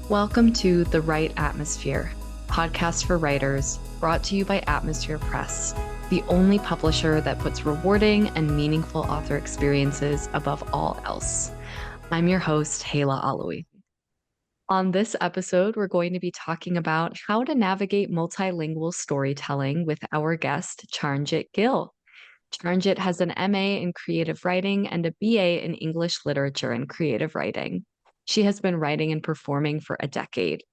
Welcome to The Right Atmosphere, podcast for writers, brought to you by Atmosphere Press, the only publisher that puts rewarding and meaningful author experiences above all else. I'm your host, Hayla Alawi. On this episode, we're going to be talking about how to navigate multilingual storytelling with our guest, Charnjit Gill. Charnjit has an MA in creative writing and a BA in English literature and creative writing. She has been writing and performing for a decade.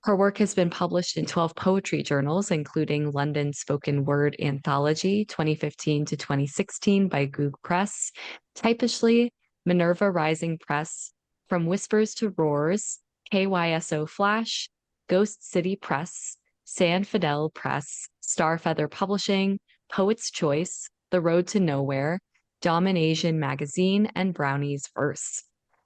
Her work has been published in 12 poetry journals, including London Spoken Word Anthology 2015 to 2016 by Goog Press, Typishly, Minerva Rising Press, From Whispers to Roars, KYSO Flash, Ghost City Press, San Fidel Press, Starfeather Publishing, Poet's Choice, The Road to Nowhere, Domination Magazine, and Brownie's Verse.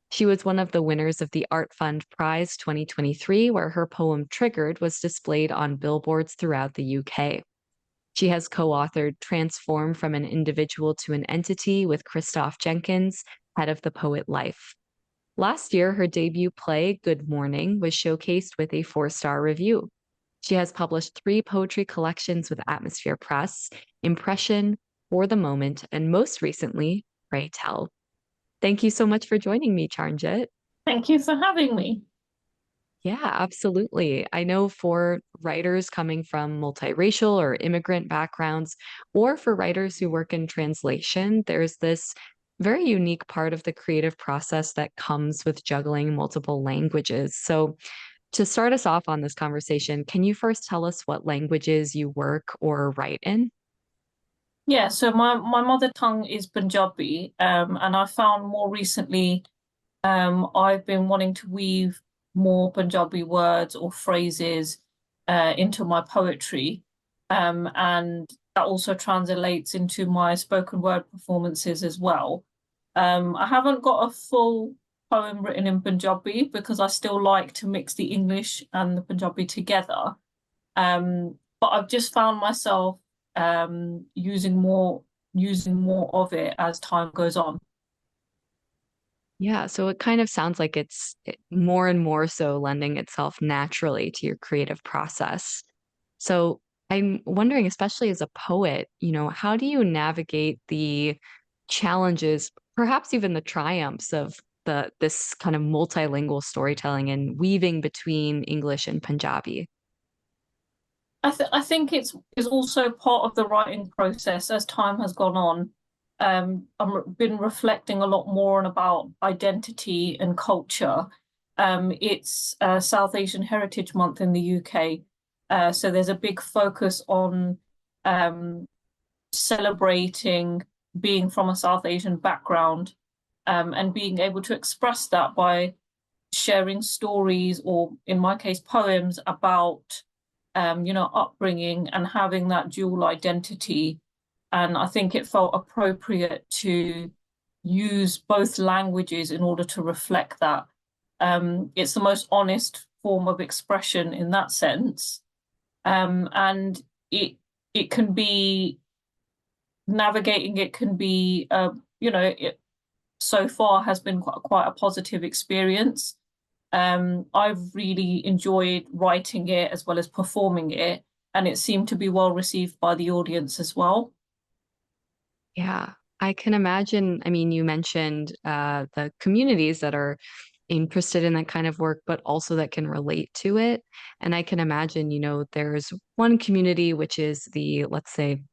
She was one of the winners of the Art Fund Prize 2023, where her poem Triggered was displayed on billboards throughout the UK. She has co-authored Transform from an Individual to an Entity with Christoph Jenkins, head of The Poet Life. Last year, her debut play, Good Morning, was showcased with a 4-star review. She has published 3 poetry collections with Atmosphere Press, Impression, For the Moment, and most recently, Pray Tell. Thank you so much for joining me, Charnjit. Thank you for having me. Yeah, absolutely. I know for writers coming from multiracial or immigrant backgrounds, or for writers who work in translation, there's this very unique part of the creative process that comes with juggling multiple languages. So, to start us off on this conversation, can you first tell us what languages you work or write in? Yeah, so my mother tongue is Punjabi, and I found more recently I've been wanting to weave more Punjabi words or phrases into my poetry, and that also translates into my spoken word performances as well. I haven't got a full poem written in Punjabi because I still like to mix the English and the Punjabi together. But I've just found myself using more of it as time goes on. Yeah, so it kind of sounds like more and more so lending itself naturally to your creative process. So I'm wondering, especially as a poet, how do you navigate the challenges, perhaps even the triumphs of this kind of multilingual storytelling and weaving between English and Punjabi? I think it's also part of the writing process as time has gone on. I've been reflecting a lot more on about identity and culture. It's South Asian Heritage Month in the UK, so there's a big focus on um, celebrating being from a South Asian background, and being able to express that by sharing stories, or in my case, poems about upbringing and having that dual identity. And I think it felt appropriate to use both languages in order to reflect that. It's the most honest form of expression in that sense. And it can be navigating it can be it so far has been quite a positive experience. I've really enjoyed writing it as well as performing it, and it seemed to be well received by the audience as well. Yeah, I can imagine. I mean, you mentioned the communities that are interested in that kind of work, but also that can relate to it. And I can imagine, there's one community which is let's say,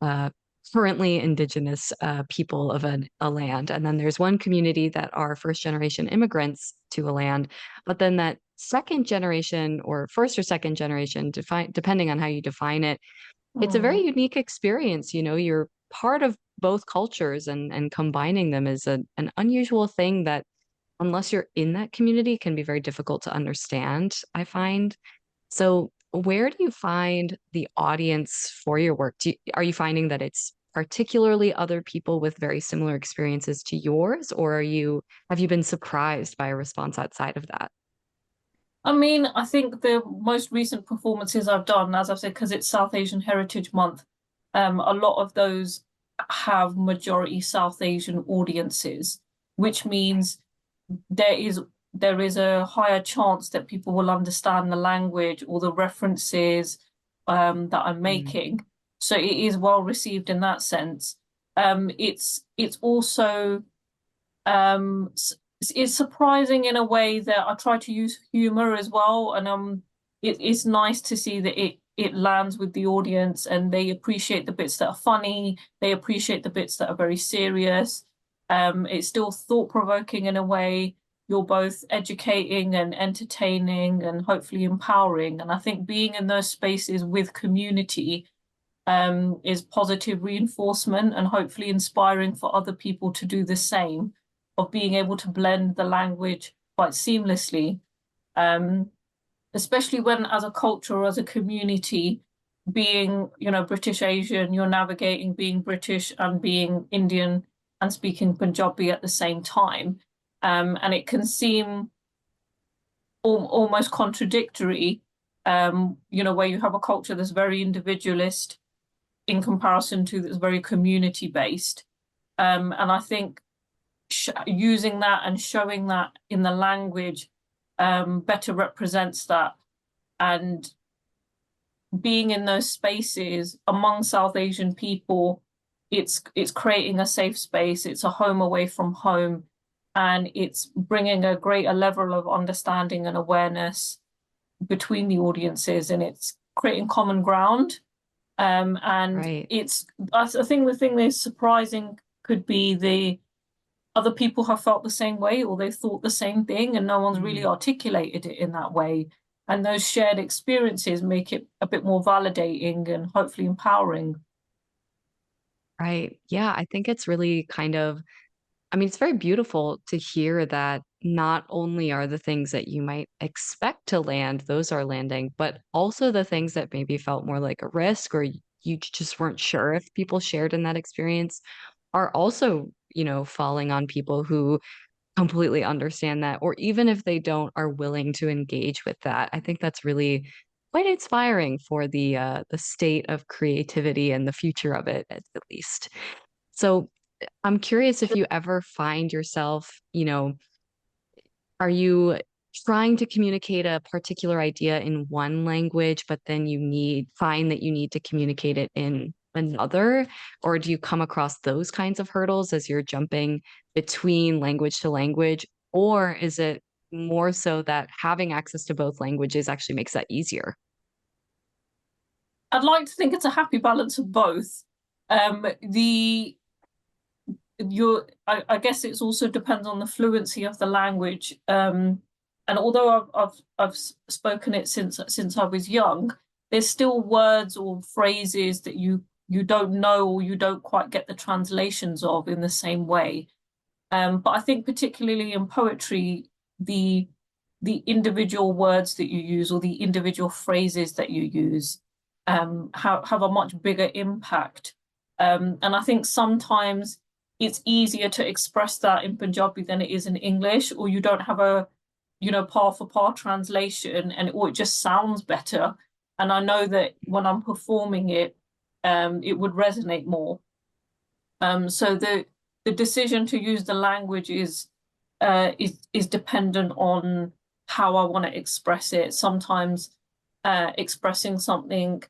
uh, currently indigenous people of a land. And then there's one community that are first generation immigrants to a land. But then that second generation or first or second generation, depending on how you define it, it's a very Mm. unique experience. You're part of both cultures, and combining them is an unusual thing that, unless you're in that community, can be very difficult to understand, I find. So, where do you find the audience for your work? Are you finding that it's particularly other people with very similar experiences to yours, or have you been surprised by a response outside of that? I mean, I think the most recent performances I've done, as I've said, because it's South Asian Heritage Month, a lot of those have majority South Asian audiences, which means there is there is a higher chance that people will understand the language or the references that I'm Mm. making. So it is well received in that sense. It's also it's surprising in a way that I try to use humor as well, and it's nice to see that it lands with the audience and they appreciate the bits that are funny, they appreciate the bits that are very serious. It's still thought-provoking in a way. You're both educating and entertaining and hopefully empowering. And I think being in those spaces with community is positive reinforcement and hopefully inspiring for other people to do the same, of being able to blend the language quite seamlessly, especially when as a culture or as a community, being, British Asian, you're navigating being British and being Indian and speaking Punjabi at the same time. And it can seem almost contradictory, where you have a culture that's very individualist in comparison to that's very community based. And I think using that and showing that in the language better represents that. And being in those spaces among South Asian people, it's creating a safe space. It's a home away from home, and it's bringing a greater level of understanding and awareness between the audiences, and it's creating common ground. And Right. I think the thing that's surprising could be the other people have felt the same way or they've thought the same thing, and no one's really articulated it in that way. And those shared experiences make it a bit more validating and hopefully empowering. Right. Yeah, I think it's really kind of, I mean, it's very beautiful to hear that not only are the things that you might expect to land, those are landing, but also the things that maybe felt more like a risk or you just weren't sure if people shared in that experience are also, falling on people who completely understand that, or even if they don't, are willing to engage with that. I think that's really quite inspiring for the state of creativity and the future of it, at least. So I'm curious if you ever find yourself, are you trying to communicate a particular idea in one language, but then find that you need to communicate it in another? Or do you come across those kinds of hurdles as you're jumping between language to language? Or is it more so that having access to both languages actually makes that easier? I'd like to think it's a happy balance of both. The I guess it's also depends on the fluency of the language. And although I've spoken it since I was young, there's still words or phrases that you don't know or you don't quite get the translations of in the same way. But I think particularly in poetry, the individual words that you use or the individual phrases that you use have a much bigger impact. And I think sometimes it's easier to express that in Punjabi than it is in English, or you don't have a, par for par translation, or it just sounds better. And I know that when I'm performing it, it would resonate more. So the decision to use the language is dependent on how I want to express it. Sometimes expressing something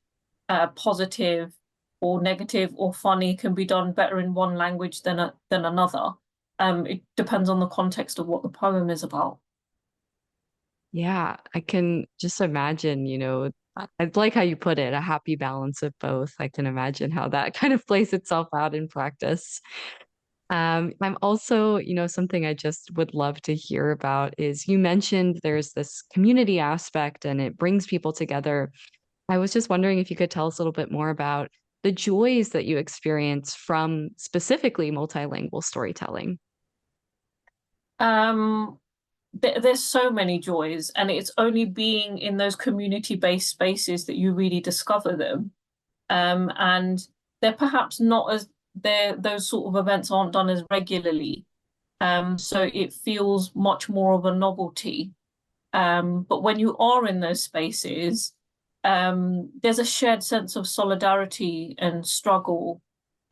positive or negative or funny can be done better in one language than another. It depends on the context of what the poem is about. Yeah, I can just imagine, I like how you put it, a happy balance of both. I can imagine how that kind of plays itself out in practice. I'm also, something I just would love to hear about is you mentioned there's this community aspect and it brings people together. I was just wondering if you could tell us a little bit more about the joys that you experience from specifically multilingual storytelling. Um, there's so many joys, and it's only being in those community-based spaces that you really discover them. And they're perhaps not as those sort of events aren't done as regularly. So it feels much more of a novelty. But when you are in those spaces, there's a shared sense of solidarity and struggle.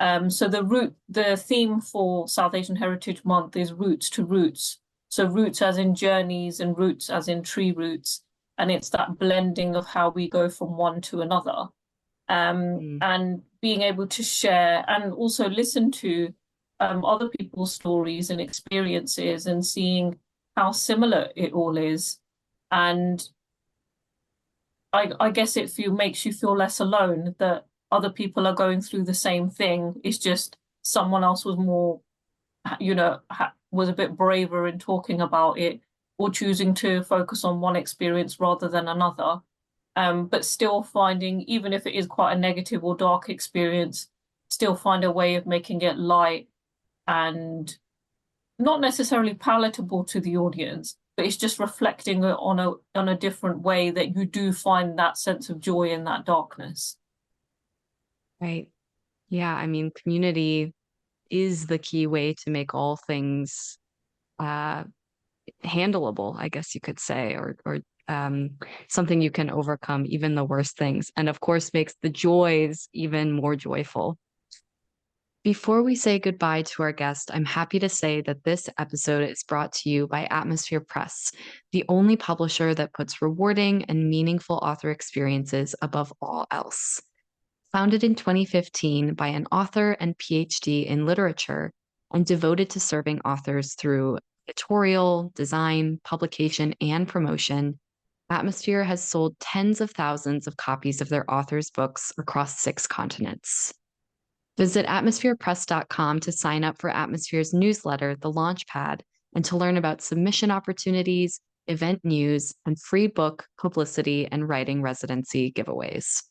So the theme for South Asian Heritage Month is roots to roots. So roots as in journeys and roots as in tree roots. And it's that blending of how we go from one to another. And being able to share and also listen to other people's stories and experiences and seeing how similar it all is. And I guess makes you feel less alone, that other people are going through the same thing. It's just someone else was more, was a bit braver in talking about it, or choosing to focus on one experience rather than another. But still finding, even if it is quite a negative or dark experience, still find a way of making it light and not necessarily palatable to the audience, but it's just reflecting it on a different way, that you do find that sense of joy in that darkness. Right. Yeah. I mean, community is the key way to make all things handleable, I guess you could say, or something you can overcome even the worst things. And of course, makes the joys even more joyful. Before we say goodbye to our guest, I'm happy to say that this episode is brought to you by Atmosphere Press, the only publisher that puts rewarding and meaningful author experiences above all else. Founded in 2015 by an author and PhD in literature, and devoted to serving authors through editorial, design, publication, and promotion, Atmosphere has sold tens of thousands of copies of their authors' books across 6 continents. Visit atmospherepress.com to sign up for Atmosphere's newsletter, The Launchpad, and to learn about submission opportunities, event news, and free book, publicity, and writing residency giveaways.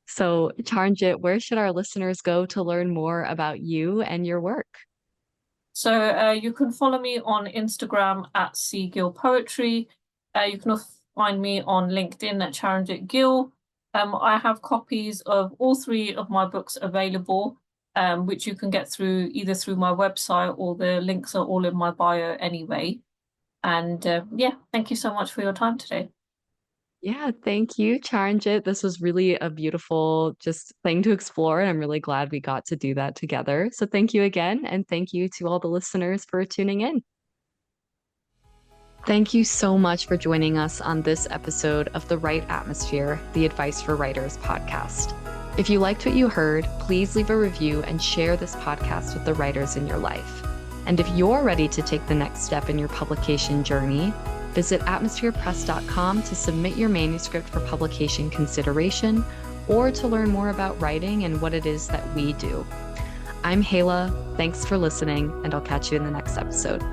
So, Charnjit, where should our listeners go to learn more about you and your work? So you can follow me on Instagram at @cgillpoetry. You can also find me on LinkedIn at Charnjit Gill. I have copies of all 3 of my books available, which you can get either through my website, or the links are all in my bio anyway. And thank you so much for your time today. Yeah, thank you, Charnjit. This was really a beautiful just thing to explore, and I'm really glad we got to do that together. So thank you again, and thank you to all the listeners for tuning in. Thank you so much for joining us on this episode of The Right Atmosphere, the Advice for Writers podcast. If you liked what you heard, please leave a review and share this podcast with the writers in your life. And if you're ready to take the next step in your publication journey, visit atmospherepress.com to submit your manuscript for publication consideration, or to learn more about writing and what it is that we do. I'm Hala. Thanks for listening, and I'll catch you in the next episode.